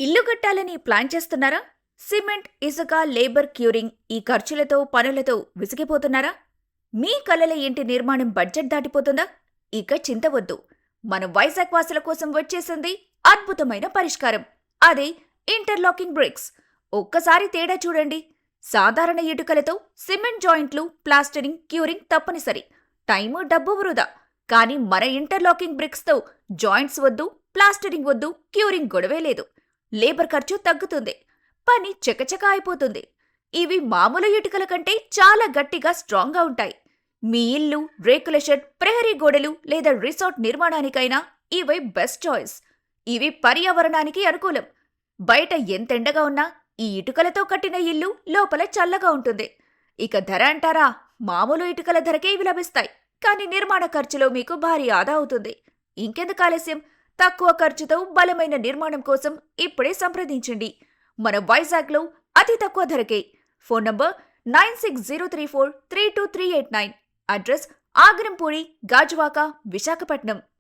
ఇల్లు కట్టాలని ప్లాన్ చేస్తున్నారా? సిమెంట్, ఇసుక, లేబర్, క్యూరింగ్ ఈ ఖర్చులతో, పనులతో విసిగిపోతున్నారా? మీ కలల ఇంటి నిర్మాణం బడ్జెట్ దాటిపోతుందా? ఇక చింత వద్దు. మన వైజాగ్ వాసుల కోసం వచ్చేసింది అద్భుతమైన పరిష్కారం. అదే ఇంటర్లాకింగ్ బ్రిక్స్. ఒక్కసారి తేడా చూడండి. సాధారణ ఇటుకలతో సిమెంట్ జాయింట్లు, ప్లాస్టరింగ్, క్యూరింగ్ తప్పనిసరి. టైము, డబ్బు వృధా. కానీ మన ఇంటర్లాకింగ్ బ్రిక్స్తో జాయింట్స్ వద్దు, ప్లాస్టరింగ్ వద్దు, క్యూరింగ్ గొడవే లేదు. లేబర్ ఖర్చు తగ్గుతుంది. పని చకచకా అయిపోతుంది. ఇవి మామూలు ఇటుకల కంటే చాలా గట్టిగా స్ట్రాంగ్గా ఉంటాయి. మీ ఇల్లు, రేకుల షెడ్, ప్రహరీ గోడలు లేదా రిసార్ట్ నిర్మాణానికైనా ఇవే బెస్ట్ చాయిస్. ఇవి పర్యావరణానికి అనుకూలం. బయట ఎంతెండగా ఉన్నా ఈ ఇటుకలతో కట్టిన ఇల్లు లోపల చల్లగా ఉంటుంది. ఇక ధర అంటారా? మామూలు ఇటుకల ధరకే ఇవి లభిస్తాయి. కానీ నిర్మాణ ఖర్చులో మీకు భారీ ఆదా అవుతుంది. ఇంకెందుకు ఆలస్యం? తక్కువ ఖర్చుతో బలమైన నిర్మాణం కోసం ఇప్పుడే సంప్రదించండి. మన వైజాగ్లో అతి తక్కువ ధరకే. Phone number 9603432389. Address Agrampudi, Gajuwaka, Visakhapatnam.